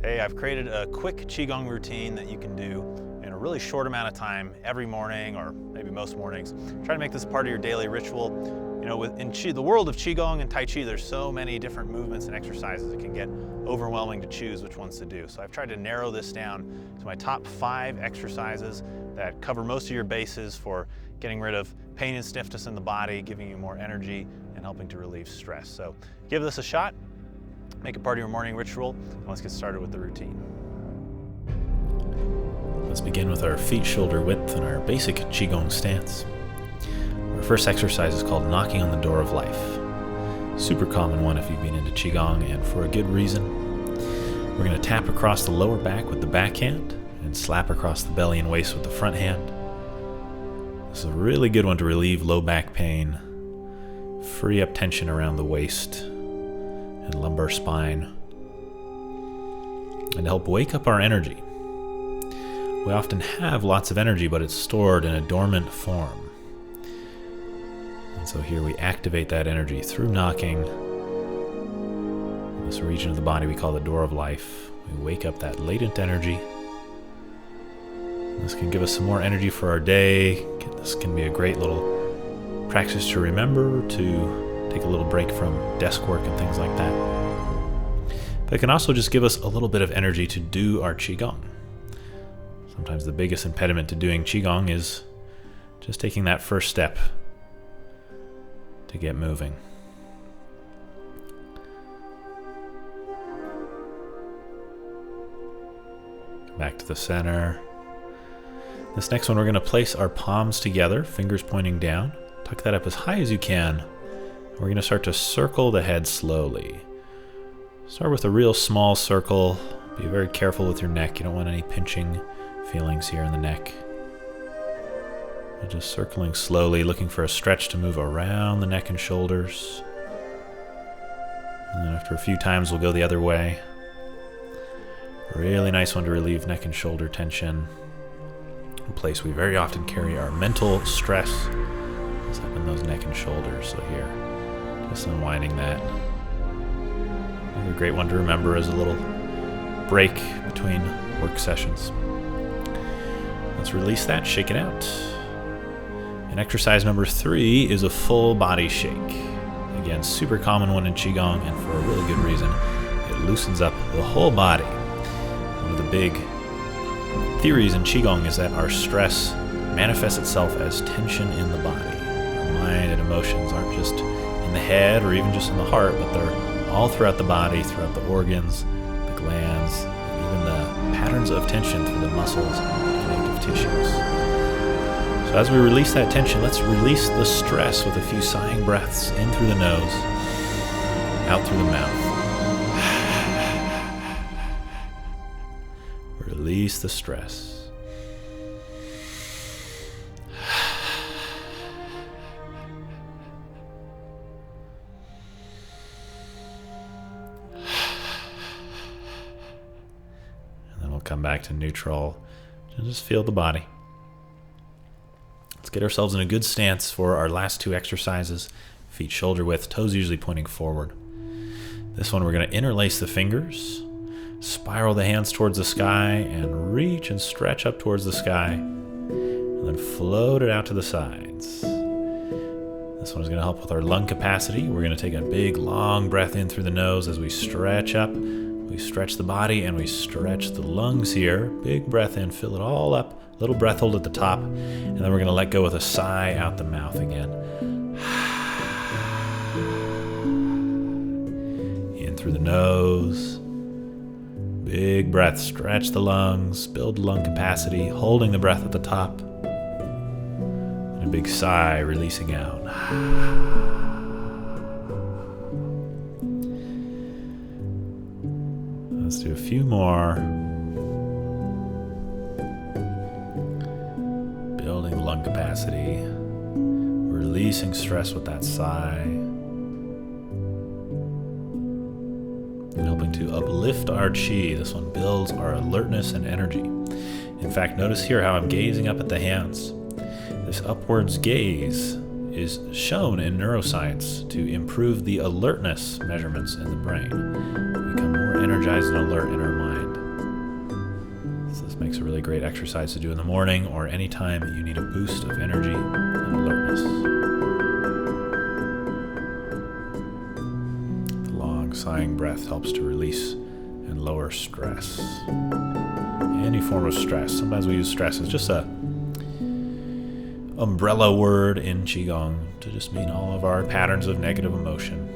Hey, I've created a quick Qigong routine that you can do in a really short amount of time every morning, or maybe most mornings. Try to make this part of your daily ritual. You know, in the world of Qigong and Tai Chi, there's so many different movements and exercises, it can get overwhelming to choose which ones to do. So I've tried to narrow this down to my top 5 exercises that cover most of your bases for getting rid of pain and stiffness in the body, giving you more energy, and helping to relieve stress. So give this a shot. Make it part of your morning ritual, and let's get started with the routine. Let's begin with our feet shoulder width and our basic Qigong stance. Our first exercise is called knocking on the door of life. Super common one if you've been into Qigong, and for a good reason. We're going to tap across the lower back with the back hand and slap across the belly and waist with the front hand. This is a really good one to relieve low back pain, free up tension around the waist and lumbar spine, and help wake up our energy. We often have lots of energy, but it's stored in a dormant form. And so here we activate that energy through knocking. In this region of the body we call the door of life. We wake up that latent energy. This can give us some more energy for our day. This can be a great little practice to remember, to take a little break from desk work and things like that. But it can also just give us a little bit of energy to do our Qigong. Sometimes the biggest impediment to doing Qigong is just taking that first step to get moving. Back to the center. This next one, we're going to place our palms together, fingers pointing down. Tuck that up as high as you can. We're going to start to circle the head slowly. Start with a real small circle. Be very careful with your neck. You don't want any pinching feelings here in the neck. We're just circling slowly, looking for a stretch to move around the neck and shoulders. And then after a few times, we'll go the other way. Really nice one to relieve neck and shoulder tension. A place we very often carry our mental stress is up in those neck and shoulders. So here, just unwinding that. Another great one to remember is a little break between work sessions. Let's release that, shake it out. And exercise number 3 is a full body shake. Again, super common one in Qigong, and for a really good reason. It loosens up the whole body. One of the big theories in Qigong is that our stress manifests itself as tension in the body. Our mind and emotions aren't just in the head or even just in the heart, but they're all throughout the body, throughout the organs, the glands, and even the patterns of tension through the muscles and connective tissues. So as we release that tension, let's release the stress with a few sighing breaths in through the nose, out through the mouth. Release the stress. Come back to neutral and just feel the body. Let's get ourselves in a good stance for our last 2 exercises. Feet shoulder width, toes usually pointing forward. This one we're going to interlace the fingers, spiral the hands towards the sky, and reach and stretch up towards the sky, and then float it out to the sides. This one is going to help with our lung capacity. We're going to take a big long breath in through the nose as we stretch up. We stretch the body and we stretch the lungs here. Big breath in, fill it all up. Little breath hold at the top. And then we're going to let go with a sigh out the mouth again. In through the nose. Big breath, stretch the lungs, build lung capacity, holding the breath at the top. And a big sigh, releasing out. Let's do a few more. Building lung capacity. Releasing stress with that sigh. And helping to uplift our chi. This one builds our alertness and energy. In fact, notice here how I'm gazing up at the hands. This upwards gaze is shown in neuroscience to improve the alertness measurements in the brain. We become more energized and alert in our mind. So this makes a really great exercise to do in the morning or anytime you need a boost of energy and alertness. The long sighing breath helps to release and lower stress. Any form of stress. Sometimes we use stress as just a umbrella word in Qigong to just mean all of our patterns of negative emotion.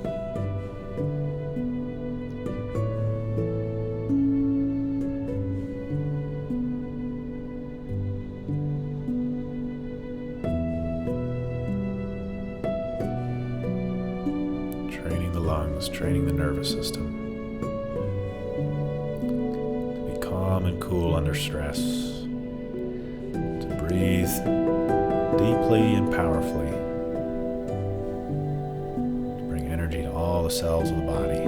Training the lungs, training the nervous system. To be calm and cool under stress. To breathe deeply and powerfully. To bring energy to all the cells of the body.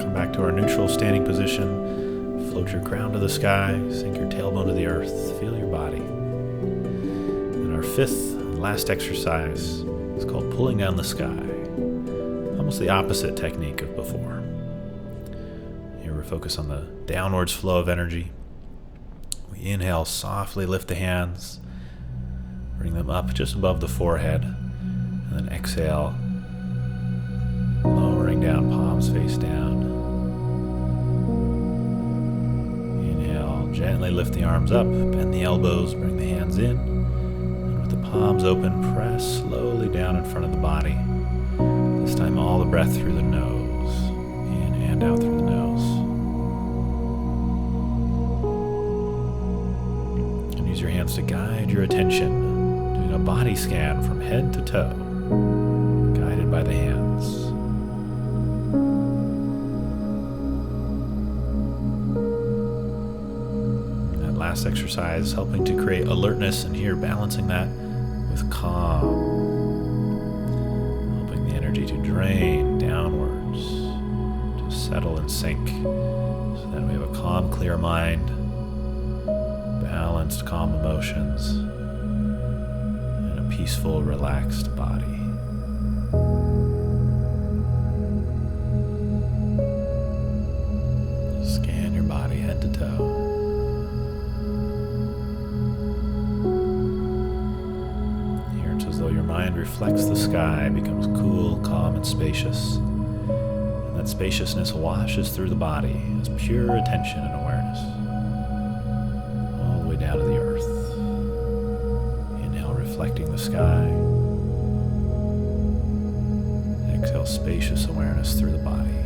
Come back to our neutral standing position. Float your crown to the sky. Sink your tailbone to the earth. Feel your body. And our fifth and last exercise is called pulling down the sky. Almost the opposite technique of before. Focus on the downwards flow of energy. We inhale, softly lift the hands, bring them up just above the forehead, and then exhale, lowering down, palms face down. Inhale, gently lift the arms up, bend the elbows, bring the hands in, and with the palms open, press slowly down in front of the body. This time all the breath through the nose, in and out through the nose. Use your hands to guide your attention, doing a body scan from head to toe, guided by the hands. That last exercise helping to create alertness, and here balancing that with calm, helping the energy to drain downwards, to settle and sink, so then we have a calm, clear mind, balanced, calm emotions, and a peaceful, relaxed body. Scan your body head to toe. Here it's as though your mind reflects the sky, becomes cool, calm, and spacious. And that spaciousness washes through the body as pure attention and awareness. Down to the earth. Inhale, reflecting the sky. Exhale, spacious awareness through the body.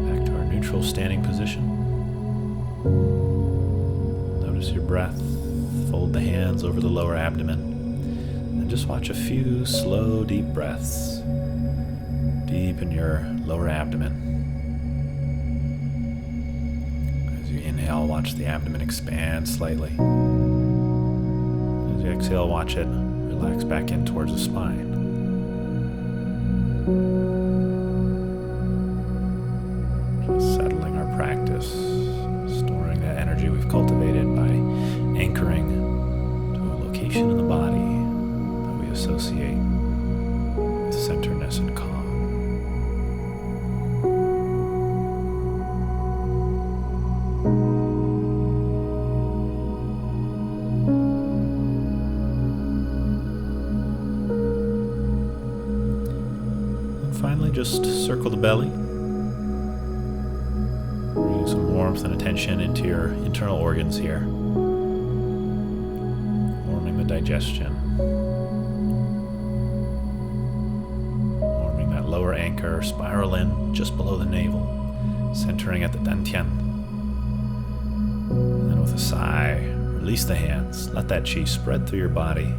Back to our neutral standing position. Notice your breath. Fold the hands over the lower abdomen. And just watch a few slow, deep breaths. Deep in your lower abdomen. Inhale, watch the abdomen expand slightly. As you exhale, watch it relax back in towards the spine. Just settling our practice, storing that energy we've cultivated by anchoring to a location in the body that we associate with centeredness and calm. Finally, just circle the belly. Bring some warmth and attention into your internal organs here. Warming the digestion. Warming that lower anchor, spiral in just below the navel, centering at the dantian. And then with a sigh, release the hands. Let that chi spread through your body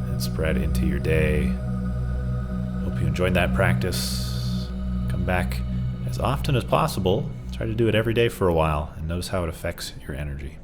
and spread into your day. Hope you enjoyed that practice. Come back as often as possible. Try to do it every day for a while and notice how it affects your energy.